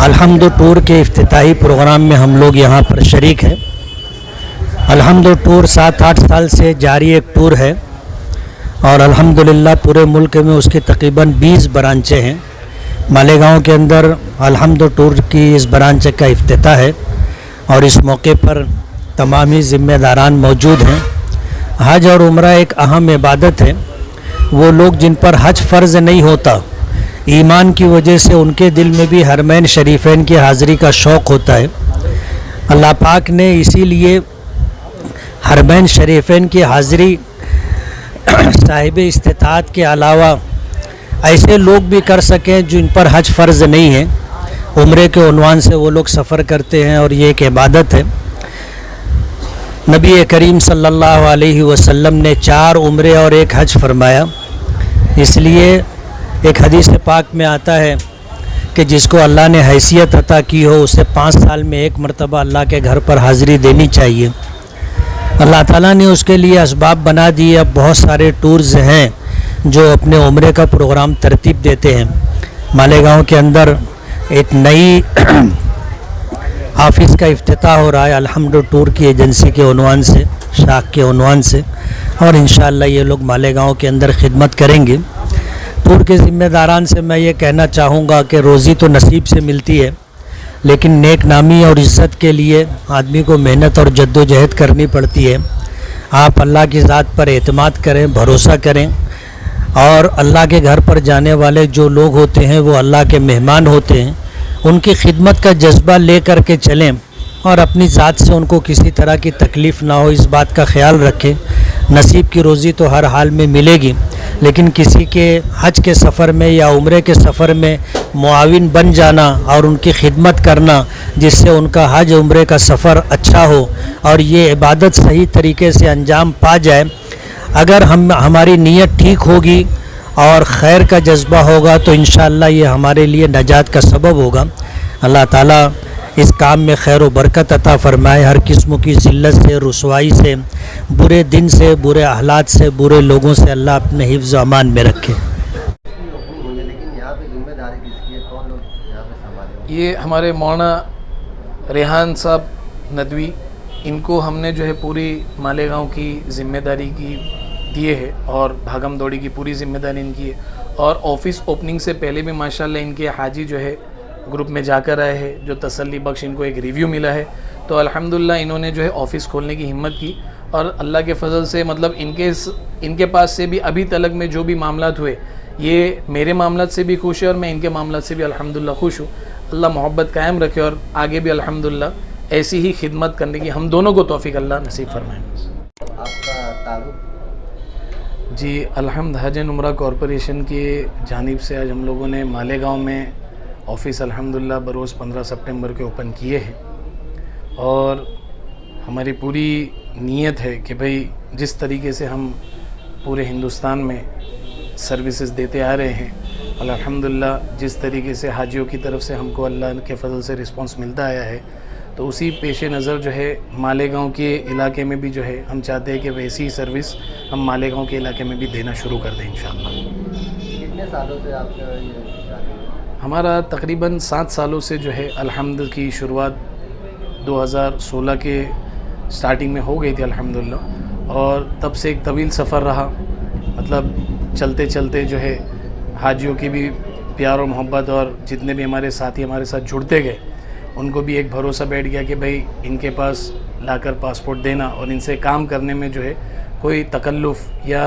अल्हम्दु tour के इफ्तिताही programme में हम लोग यहाँ पर शरीक हैं। अल्हम्दु टूर 7-8 साल से जारी एक टूर है और अल्हम्दुलिल्लाह पूरे मुल्क में उसकी तकरीबन 20 ब्रांचें हैं। मालेगांव के अंदर अल्हम्दु टूर की इस ब्रांच का इफ्तिताह है और इस मौके पर तमामी ज़िम्मेदारान मौजूद हैं। हज और उम्रा एक अहम इबादत है। वो लोग जिन पर हज फ़र्ज़ नहीं होता, ईमान की वजह से उनके दिल में भी हरमैन शरीफैन की हाज़िरी का शौक़ होता है। अल्लाह पाक ने इसीलिए हरमैन शरीफैन की हाज़िरी साहिब इस्तिताअत के अलावा ऐसे लोग भी कर सकें जिन पर हज फ़र्ज़ नहीं है। उम्रे के उन्वान से वो लोग सफ़र करते हैं और ये एक इबादत है। नबी करीम सल्लल्लाहु अलैहि वसल्लम ने 4 उम्रे और 1 हज फरमाया। इसलिए एक हदीस पाक में आता है कि जिसको अल्लाह ने हैसियत अता की हो उसे 5 साल में 1 मरतबा अल्लाह के घर पर हाज़िरी देनी चाहिए। अल्लाह ताला ने उसके लिए असबाब बना दिए। अब बहुत सारे टूर्स हैं जो अपने उम्रे का प्रोग्राम तरतीब देते हैं। मालेगांव के अंदर एक नई ऑफ़िस का इफ्तिताह हो रहा है अल्हम्दु टूर की एजेंसी के उन्वान से, शाख के उन्वान से, और इंशाअल्लाह ये लोग मालेगांव के अंदर खिदमत करेंगे। टूर के ज़िम्मेदारान से मैं ये कहना चाहूँगा कि रोज़ी तो नसीब से मिलती है, लेकिन नेक नामी और इज़्ज़त के लिए आदमी को मेहनत और जद्दोजहद करनी पड़ती है। आप अल्लाह की ज़ात पर एतमाद करें, भरोसा करें और अल्लाह के घर पर जाने वाले जो लोग होते हैं वो अल्लाह के मेहमान होते हैं। उनकी खिदमत का जज्बा ले कर के चलें और अपनी ज़ात से उनको किसी तरह की तकलीफ़ ना हो, इस बात का ख्याल रखें। नसीब की रोज़ी तो हर हाल में मिलेगी, लेकिन किसी के हज के सफ़र में या उम्रे के सफ़र में मुआविन बन जाना और उनकी खिदमत करना जिससे उनका हज उम्रे का सफ़र अच्छा हो और ये इबादत सही तरीके से अंजाम पा जाए, अगर हमारी नीयत ठीक होगी और ख़ैर का जज्बा होगा तो इंशाअल्लाह ये हमारे लिए नजात का सबब होगा। अल्लाह ताला इस काम में खैर व बरकत अता फ़रमाए। हर किस्म की ज़िल्लत से, रुसवाई से, बुरे दिन से, बुरे हालात से, बुरे लोगों से अल्लाह अपने हिफ्ज़ अमान में रखे। ये हमारे मौलाना रेहान साहब नदवी, इनको हमने जो है पूरी मालेगांव की ज़िम्मेदारी की दिए है और भागम दौड़ी की पूरी ज़िम्मेदारी इनकी है। और ऑफ़िस ओपनिंग से पहले भी माशाल्लाह इनके हाजी जो है ग्रुप में जाकर आए हैं, जो तसल्ली बख्श इनको एक रिव्यू मिला है। तो अल्हम्दुलिल्लाह इन्होंने जो है ऑफ़िस खोलने की हिम्मत की और अल्लाह के फ़ज़ल से मतलब इनके पास से भी अभी तलक में जो भी मामलात हुए, ये मेरे मामलात से भी खुश है और मैं इनके मामलात से भी अल्हम्दुलिल्लाह खुश हूँ। अल्लाह मोहब्बत कायम रखे और आगे भी अल्हम्दुलिल्लाह ऐसी ही खिदमत करने की हम दोनों को तौफ़ीक अल्लाह नसीब फरमाए। आपका ताल्लुक़? जी अल्हम्द हज एंड उम्रा कॉरपोरेशन की जानिब से आज हम लोगों ने मालेगांव में ऑफ़िस अल्हम्दुलिल्लाह बरोज़ 15 सितंबर के ओपन किए हैं और हमारी पूरी नीयत है कि भाई जिस तरीके से हम पूरे हिंदुस्तान में सर्विसेज देते आ रहे हैं, अल्हम्दुलिल्लाह जिस तरीके से हाजियों की तरफ से हमको अल्लाह के फ़ज़ल से रिस्पांस मिलता आया है, तो उसी पेश नज़र जो है मालेगांव के इलाके में भी जो है हम चाहते हैं कि वैसी ही सर्विस हम मालेगांव के इलाके में भी देना शुरू कर दें इंशाअल्लाह। कितने सालों से आपका ये हमारा तकरीबन 7 सालों से जो है अल्हम्द की शुरुआत 2016 के स्टार्टिंग में हो गई थी अल्हम्दुलिल्लाह, और तब से एक तवील सफ़र रहा। मतलब चलते चलते जो है हाजियों की भी प्यार और मोहब्बत और जितने भी हमारे साथी हमारे साथ जुड़ते गए, उनको भी एक भरोसा बैठ गया कि भाई इनके पास लाकर पासपोर्ट देना और इनसे काम करने में जो है कोई तकल्लुफ़ या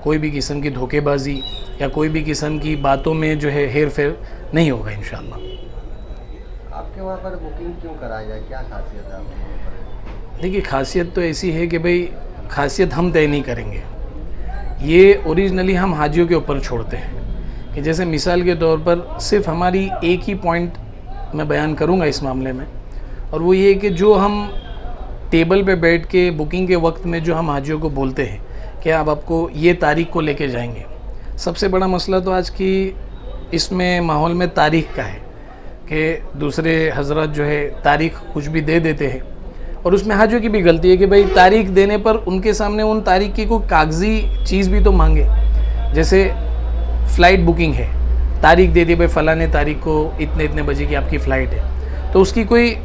कोई भी किस्म की धोखेबाजी या कोई भी किस्म की बातों में जो है हेर फेर नहीं होगा इंशाअल्लाह। आपके वहाँ पर बुकिंग क्यों कराई जाए, क्या खासियत है आपके वहाँ पर? देखिए खासियत तो ऐसी है कि भाई खासियत हम तय नहीं करेंगे, ये ओरिजिनली हम हाजियों के ऊपर छोड़ते हैं। कि जैसे मिसाल के तौर पर सिर्फ हमारी एक ही पॉइंट मैं बयान करूँगा इस मामले में, और वो ये कि जो हम टेबल पे बैठ के बुकिंग के वक्त में जो हम हाजियों को बोलते हैं कि अब आपको ये तारीख़ को लेके जाएंगे, सबसे बड़ा मसला तो आज की इसमें माहौल में तारीख़ का है कि दूसरे हजरत जो है तारीख़ कुछ भी दे देते हैं और उसमें हाजियों की भी गलती है कि भाई तारीख़ देने पर उनके सामने उन तारीख़ की कोई कागज़ी चीज़ भी तो मांगे। जैसे फ़्लाइट बुकिंग है तारीख दे दी, भाई फ़लाने तारीख को इतने इतने बजे की आपकी फ़्लाइट है, तो उसकी कोई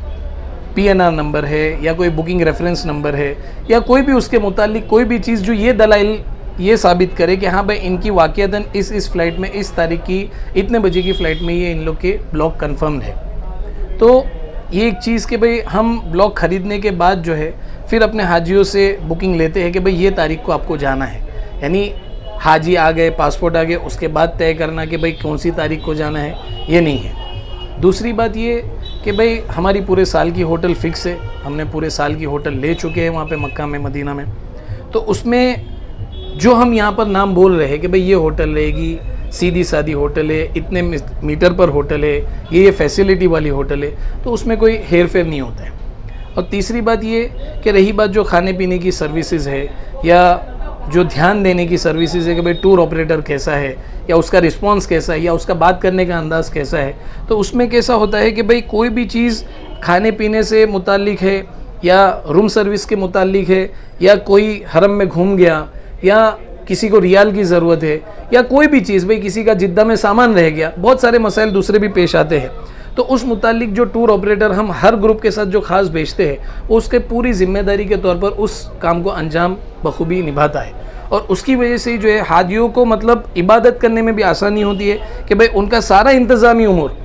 PNR नंबर है या कोई बुकिंग रेफरेंस नंबर है या कोई भी उसके मुतालिक कोई भी चीज़ जो ये दलाइल ये साबित करे कि हाँ भाई इनकी वाक़ियतन इस फ़्लाइट में इस तारीख की इतने बजे की फ़्लाइट में ये इन लोग के ब्लॉक कन्फर्म्ड है। तो ये एक चीज़ कि भाई हम ब्लॉक ख़रीदने के बाद जो है फिर अपने हाजियों से बुकिंग लेते हैं कि भाई ये तारीख को आपको जाना है, यानी हाजी आ गए, पासपोर्ट आ गए, उसके बाद तय करना कि भाई कौन सी तारीख को जाना है, ये नहीं है। दूसरी बात ये कि भाई हमारी पूरे साल की होटल फ़िक्स है, हमने पूरे साल की होटल ले चुके हैं वहाँ पे मक्का में, मदीना में। तो उसमें जो हम यहाँ पर नाम बोल रहे हैं कि भाई ये होटल रहेगी, सीधी सादी होटल है, इतने मीटर पर होटल है, ये फैसिलिटी वाली होटल है, तो उसमें कोई हेर फेर नहीं होता है। और तीसरी बात ये कि रही बात जो खाने पीने की सर्विसेज है या जो ध्यान देने की सर्विसेज है कि भाई टूर ऑपरेटर कैसा है या उसका रिस्पांस कैसा है या उसका बात करने का अंदाज़ कैसा है, तो उसमें कैसा होता है कि भाई कोई भी चीज़ खाने पीने से मुतालिक है या रूम सर्विस के मुतालिक है या कोई हरम में घूम गया या किसी को रियाल की ज़रूरत है या कोई भी चीज़, भाई किसी का जिद्दा में सामान रह गया, बहुत सारे मसाइल दूसरे भी पेश आते हैं, तो उस मुतालिक जो टूर ऑपरेटर हम हर ग्रुप के साथ जो ख़ास भेजते हैं वो उसके पूरी जिम्मेदारी के तौर पर उस काम को अंजाम बखूबी निभाता है। और उसकी वजह से जो है हाजियों को मतलब इबादत करने में भी आसानी होती है कि भाई उनका सारा इंतज़ामी उमूर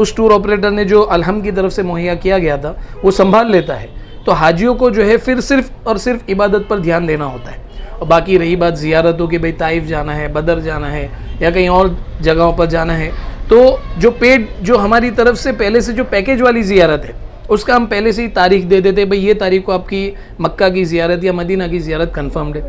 उस टूर ऑपरेटर ने जो अलहम की तरफ से मुहैया किया गया था वो संभाल लेता है। तो हाजियों को जो है फिर सिर्फ़ और सिर्फ इबादत पर ध्यान देना होता है। और बाकी रही बात ज़ियारतों की, भाई ताइफ जाना है, बदर जाना है या कहीं और जगहों पर जाना है, तो जो पेड जो हमारी तरफ से पहले से जो पैकेज वाली ज़ियारत है उसका हम पहले से ही तारीख दे देते, भाई ये तारीख को आपकी मक्का की ज़ियारत या मदीना की ज़ियारत कन्फर्म्ड है।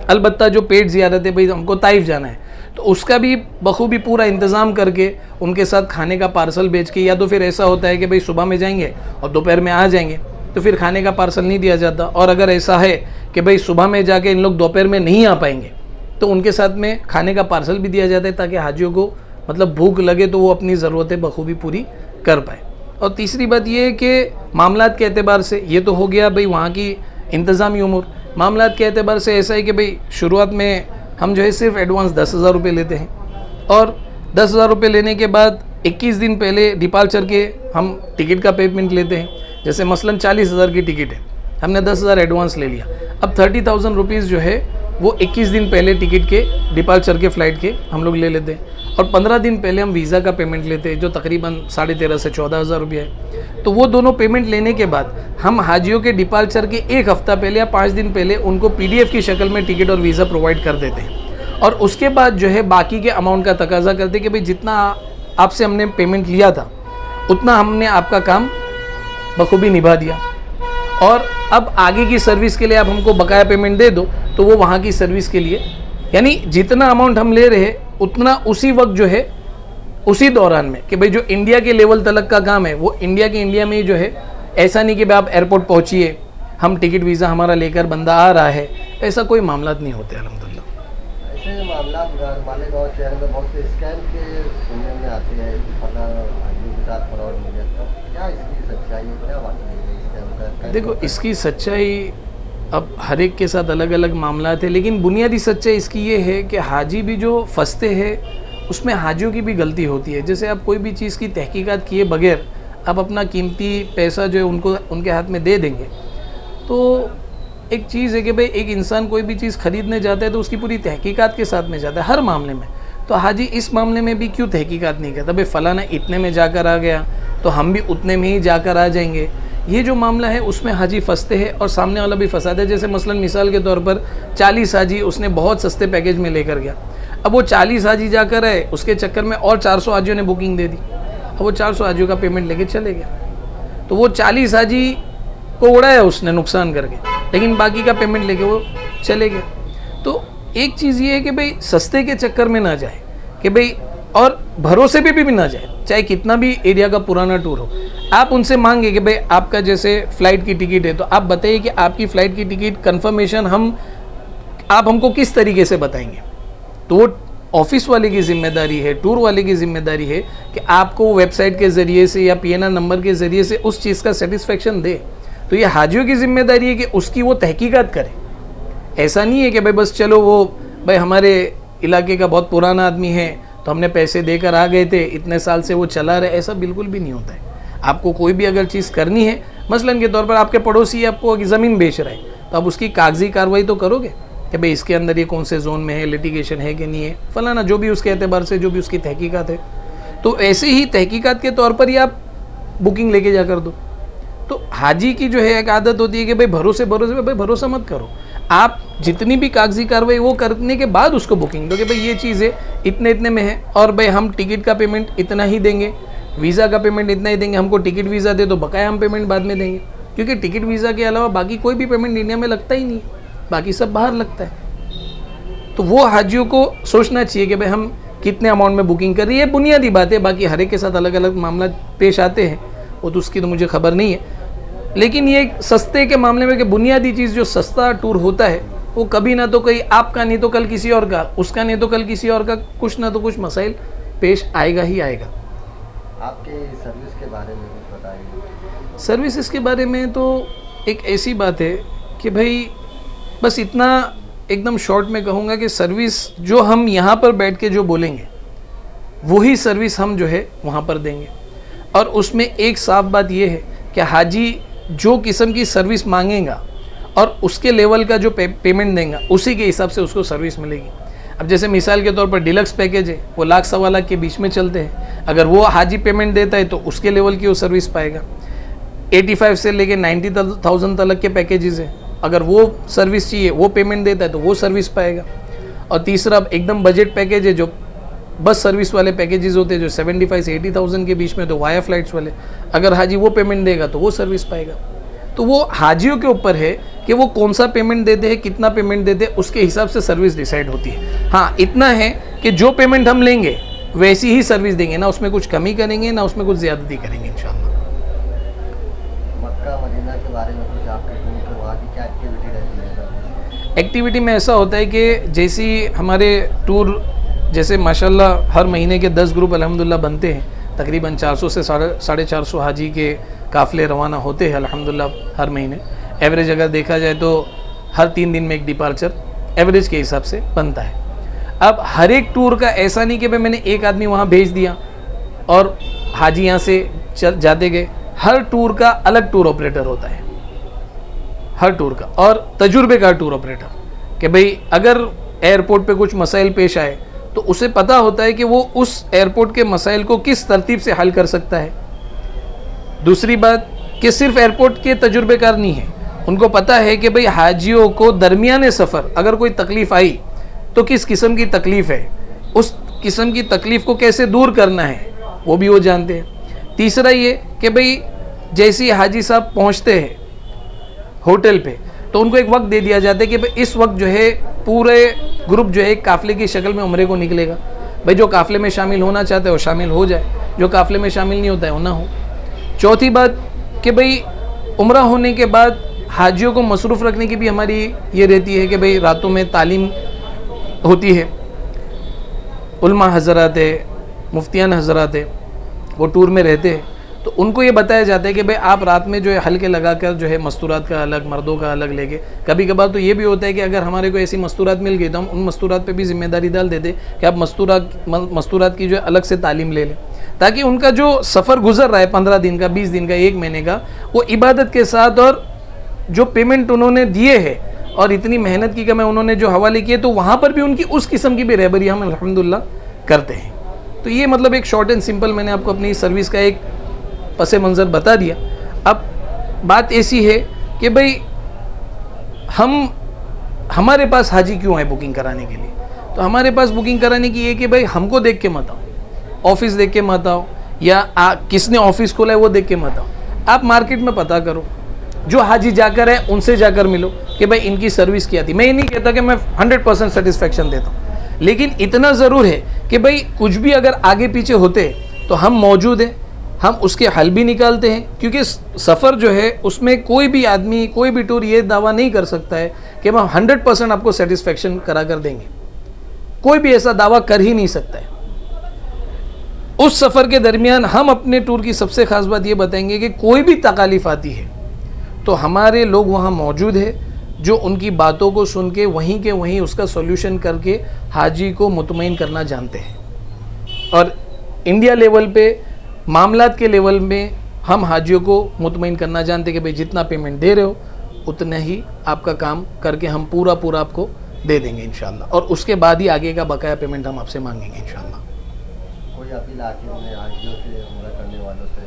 अलबत्ता जो पेड ज़ियारत है, भाई हमको ताइफ जाना है, तो उसका भी बखूबी पूरा इंतज़ाम करके उनके साथ खाने का पार्सल भेज के, या तो फिर ऐसा होता है कि भाई सुबह में जाएंगे और दोपहर में आ जाएंगे तो फिर खाने का पार्सल नहीं दिया जाता। और अगर ऐसा है कि भाई सुबह में जाके इन लोग दोपहर में नहीं आ पाएंगे तो उनके साथ में खाने का पार्सल भी दिया जाता है ताकि हाजियों को मतलब भूख लगे तो वो अपनी ज़रूरतें बखूबी पूरी कर पाए। और तीसरी बात ये है कि मामलात के एतबार से ये तो हो गया भाई वहाँ की इंतज़ामी उमूर। मामलात के एतबार से ऐसा है कि भाई शुरुआत में हम जो है सिर्फ एडवांस 10,000 रुपये लेते हैं और 10,000 रुपये लेने के बाद 21 दिन पहले डिपार्चर के हम टिकट का पेमेंट लेते हैं। जैसे मसलन 40,000 की टिकट है, हमने 10,000 एडवांस ले लिया, अब 30,000 रुपीज़ जो है वो 21 दिन पहले टिकट के डिपार्चर के फ़्लाइट के हम लोग ले लेते हैं और 15 दिन पहले हम वीज़ा का पेमेंट लेते हैं जो तकरीबन 13,500 से 14,000 रुपये है। तो वो दोनों पेमेंट लेने के बाद हम हाजियों के डिपार्चर के एक हफ़्ता पहले या 5 दिन पहले उनको PDF की शक्ल में टिकट और वीज़ा प्रोवाइड कर देते हैं और उसके बाद जो है बाकी के अमाउंट का तकाजा करते हैं कि भाई जितना आपसे हमने पेमेंट लिया था उतना हमने आपका काम बखूबी निभा दिया और अब आगे की सर्विस के लिए आप हमको बकाया पेमेंट दे दो, तो वो वहाँ की सर्विस के लिए यानी जितना अमाउंट हम ले रहे हैं उतना उसी वक्त जो है उसी दौरान में कि भाई जो इंडिया के लेवल तलक का काम है वो इंडिया में ही जो है, ऐसा नहीं कि भाई आप एयरपोर्ट पहुँचिए हम टिकट वीज़ा हमारा लेकर बंदा आ रहा है, ऐसा कोई मामला नहीं होते अल्हम्दुलिल्लाह। ऐसे मामला मालेगांव शहर में बहुत से स्कैम के सुनने में आते हैं कि फला आदमी के साथ फ्रॉड हो गया, तो क्या इसकी सच्चाई है, क्या बात है स्कैम का? देखो इसकी सच्चाई अब हर एक के साथ अलग अलग मामला है, लेकिन बुनियादी सच्चाई इसकी ये है कि हाजी भी जो फंसते हैं उसमें हाजियों की भी गलती होती है। जैसे आप कोई भी चीज़ की तहकीकात किए बगैर आप अपना कीमती पैसा जो है उनको उनके हाथ में दे देंगे, तो एक चीज़ है कि भाई एक इंसान कोई भी चीज़ ख़रीदने जाता है तो उसकी पूरी तहकीकात के साथ में जाता है हर मामले में। तो हाजी इस मामले में भी क्यों तहकीकात नहीं करता, भाई फ़लाना इतने में जाकर आ गया तो हम भी उतने में ही जाकर आ जाएंगे, ये जो मामला है उसमें हाजी फंसते हैं और सामने वाला भी फंसाता है। जैसे मसलन मिसाल के तौर पर 40 हाजी उसने बहुत सस्ते पैकेज में लेकर गया, अब वो 40 हाजी जाकर आए उसके चक्कर में और 400 हाजियों ने बुकिंग दे दी, अब वो 400 हाजियों का पेमेंट लेके चले गया, तो वो 40 हाजी को उड़ाया उसने नुकसान करके, लेकिन बाकी का पेमेंट लेके वो चले गए। तो एक चीज़ ये है कि भाई सस्ते के चक्कर में ना जाए कि भाई, और भरोसे पे भी ना जाए, चाहे कितना भी एरिया का पुराना टूर हो। आप उनसे मांगे कि भाई आपका जैसे फ़्लाइट की टिकट है तो आप बताइए कि आपकी फ़्लाइट की टिकट कंफर्मेशन आप हमको किस तरीके से बताएंगे, तो वो ऑफिस वाले की ज़िम्मेदारी है, टूर वाले की ज़िम्मेदारी है कि आपको वेबसाइट के ज़रिए से या PNR नंबर के ज़रिए से उस चीज़ का सेटिस्फेक्शन दे। तो ये हाजियों की ज़िम्मेदारी है कि उसकी वो तहकीकात करे। ऐसा नहीं है कि भाई बस चलो वो भाई हमारे इलाके का बहुत पुराना आदमी है तो हमने पैसे देकर आ गए थे, इतने साल से वो चला रहे, ऐसा बिल्कुल भी नहीं होता है। आपको कोई भी अगर चीज़ करनी है, मसलन के तौर पर आपके पड़ोसी आपको ज़मीन बेच रहे हैं, तो आप उसकी कागजी कार्रवाई तो करोगे कि भाई इसके अंदर ये कौन से जोन में है, लिटिगेशन है कि नहीं है, फलाना, जो भी उसके एतबार से जो भी उसकी तहकीकात है। तो ऐसे ही तहकीकात के तौर पर ही आप बुकिंग लेके जा कर दो। तो हाजी की जो है एक आदत होती है कि भाई भरोसे पे भाई भरोसा मत करो, आप जितनी भी कागजी कार्रवाई वो करने के बाद उसको बुकिंग दो कि भाई ये चीज़ है, इतने में है, और भाई हम टिकट का पेमेंट इतना ही देंगे, वीज़ा का पेमेंट इतना ही देंगे, हमको टिकट वीज़ा दे तो बकाया हम पेमेंट बाद में देंगे, क्योंकि टिकट वीज़ा के अलावा बाकी कोई भी पेमेंट इंडिया में लगता ही नहीं है, बाकी सब बाहर लगता है। तो वो हाजियों को सोचना चाहिए कि भाई हम कितने अमाउंट में बुकिंग कर रही है, बुनियादी बात है, बाकी हर एक के साथ अलग अलग मामला पेश आते हैं, वो तो उसकी तो मुझे खबर नहीं है। लेकिन ये सस्ते के मामले में कि बुनियादी चीज़ जो सस्ता टूर होता है वो कभी ना तो कहीं आपका नहीं तो कल किसी और का, उसका नहीं तो कल किसी और का, कुछ ना तो कुछ मसाइल पेश आएगा ही आएगा। आपके सर्विस के बारे में कुछ बताइए। सर्विसेज के बारे में तो एक ऐसी बात है कि भाई बस इतना एकदम शॉर्ट में कहूँगा कि सर्विस जो हम यहाँ पर बैठ के जो बोलेंगे वही सर्विस हम जो है वहाँ पर देंगे। और उसमें एक साफ बात यह है कि हाजी जो किस्म की सर्विस मांगेगा और उसके लेवल का जो पेमेंट देगा उसी के हिसाब से उसको सर्विस मिलेगी। अब जैसे मिसाल के तौर पर डिलक्स पैकेज है, वो लाख सवा लाख के बीच में चलते हैं, अगर वो हाजी पेमेंट देता है तो उसके लेवल की वो सर्विस पाएगा। 85 से लेके 90,000 तक के पैकेजेस हैं, अगर वो सर्विस चाहिए, वो पेमेंट देता है तो वो सर्विस पाएगा। और तीसरा एकदम बजट पैकेज है, जो बस सर्विस वाले पैकेजेस होते हैं, जो 75 से 80,000 के बीच में, तो वाया फ्लाइट्स वाले, अगर हाजी वो पेमेंट देगा तो वो सर्विस पाएगा। तो वो हाजियों के ऊपर है कि वो कौन सा पेमेंट देते हैं, कितना पेमेंट देते हैं, उसके हिसाब से सर्विस डिसाइड होती है। हाँ, इतना है कि जो पेमेंट हम लेंगे वैसी ही सर्विस देंगे, ना उसमें कुछ कमी करेंगे ना उसमें कुछ ज़्यादती करेंगे इंशाल्लाह। मक्का मदीना के बारे में कुछ आपके टूर के वहाँ की क्या एक्टिविटी रहती है? एक्टिविटी में ऐसा होता है कि जैसी हमारे टूर, जैसे माशाल्लाह हर महीने के 10 ग्रुप अल्हम्दुलिल्लाह बनते हैं, तकरीबन 400 से 450 हाजी के काफ़िले रवाना होते हैं अल्हम्दुलिल्लाह हर महीने। एवरेज अगर देखा जाए तो हर 3 दिन में एक डिपार्चर एवरेज के हिसाब से बनता है। अब हर एक टूर का ऐसा नहीं कि भाई मैंने एक आदमी वहाँ भेज दिया और हाजी यहाँ से जाते गए, हर टूर का अलग टूर ऑपरेटर होता है, हर टूर का, और तजुर्बेकार टूर ऑपरेटर, कि भाई अगर एयरपोर्ट पे कुछ मसाइल पेश आए तो उसे पता होता है कि वो उस एयरपोर्ट के मसाइल को किस तरतीब से हल कर सकता है। दूसरी बात कि सिर्फ एयरपोर्ट के तजुर्बेकार नहीं है, उनको पता है कि भाई हाजियों को दरमियाने सफ़र अगर कोई तकलीफ़ आई तो किस किस्म की तकलीफ़ है, उस किस्म की तकलीफ़ को कैसे दूर करना है, वो भी वो जानते हैं। तीसरा ये कि भाई जैसे ही हाजी साहब पहुँचते हैं होटल पे तो उनको एक वक्त दे दिया जाता है कि भाई इस वक्त जो है पूरे ग्रुप जो है एक काफ़िले की शक्ल में उम्रे को निकलेगा। भाई जो काफ़िले में शामिल होना चाहता है वो शामिल हो जाए, जो काफ़िले में शामिल नहीं होता है वो ना हो। चौथी बात कि भाई उम्रा होने के बाद हाजियों को मसरूफ़ रखने की भी हमारी ये रहती है कि भाई रातों में तालीम होती है, उलमा हज़रात है, मुफ्तियान हज़रात है, वो टूर में रहते हैं, तो उनको ये बताया जाता है कि भाई आप रात में जो है हल्के लगाकर जो है मस्तूरात का अलग, मर्दों का अलग लेके, कभी कभार तो ये भी होता है कि अगर हमारे को ऐसी मस्तूरात मिल गई तो हम उन मस्तूरात पे भी जिम्मेदारी डाल देते कि आप मस्तूरात की जो है अलग से तालीम ले लें, ताकि उनका जो सफ़र गुजर रहा है 15 दिन का, 20 दिन का, 1 महीने का, वो इबादत के साथ और जो पेमेंट उन्होंने दिए है और इतनी मेहनत की कमाई उन्होंने जो हवाले किए, तो वहाँ पर भी उनकी उस किस्म की भी रहबरी हम अल्हम्दुलिल्लाह करते हैं। तो ये मतलब एक शॉर्ट एंड सिंपल मैंने आपको अपनी सर्विस का एक पस मंज़र बता दिया। अब बात ऐसी है कि भाई हमारे पास हाजी क्यों आए बुकिंग कराने के लिए, तो हमारे पास बुकिंग कराने की ये कि भाई हमको देख के मत आओ, ऑफिस देख के मत आओ, या किसने ऑफिस खोला है वो देख के मत आओ। आप मार्केट में पता करो, जो हाजी जाकर है उनसे जाकर मिलो कि भाई इनकी सर्विस क्या थी। मैं ये नहीं कहता कि मैं 100% सेटिस्फेक्शन देता हूँ, लेकिन इतना ज़रूर है कि भाई कुछ भी अगर आगे पीछे होते तो हम मौजूद हैं, हम उसके हल भी निकालते हैं। क्योंकि सफ़र जो है उसमें कोई भी आदमी, कोई भी टूर ये दावा नहीं कर सकता है कि हम 100% आपको सेटिस्फेक्शन करा कर देंगे, कोई भी ऐसा दावा कर ही नहीं सकता है। उस सफ़र के दरमियान हम अपने टूर की सबसे ख़ास बात ये बताएंगे कि कोई भी तकालीफ आती है तो हमारे लोग वहाँ मौजूद है, जो उनकी बातों को सुन के वहीं के वहीं उसका सॉल्यूशन करके हाजी को मुतमईन करना जानते हैं। और इंडिया लेवल पे मामलात के लेवल में हम हाजियों को मुतमईन करना जानते हैं कि भाई जितना पेमेंट दे रहे हो उतना ही आपका काम करके हम पूरा आपको दे देंगे इंशाल्लाह, और उसके बाद ही आगे का बकाया पेमेंट हम आपसे मांगेंगे इंशाल्लाह। कोई अपील आखिर में हाजियों से, उम्रा करने वालों से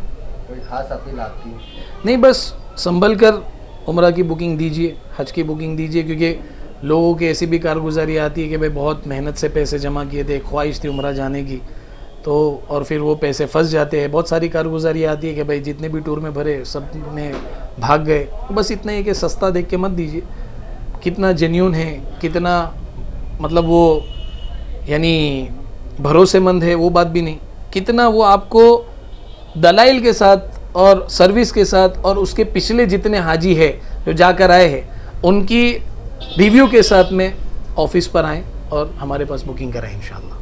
कोई खास अपील आपकी? नहीं, बस संभल कर उम्रा की बुकिंग दीजिए, हज की बुकिंग दीजिए, क्योंकि लोगों की ऐसी भी कारगुजारी आती है कि भाई बहुत मेहनत से पैसे जमा किए थे, ख्वाहिश थी उम्रा जाने की, तो और फिर वो पैसे फंस जाते हैं। बहुत सारी कारगुजारी आती है कि भाई जितने भी टूर में भरे सब में भाग गए। बस इतना ही कि सस्ता देख के मत दीजिए, कितना जेन्यून है, कितना मतलब वो यानी भरोसेमंद है वो बात भी नहीं, कितना वो आपको दलाइल के साथ और सर्विस के साथ और उसके पिछले जितने हाजी है जो जाकर आए हैं उनकी रिव्यू के साथ में ऑफिस पर आएँ और हमारे पास बुकिंग कराएं इंशाल्लाह।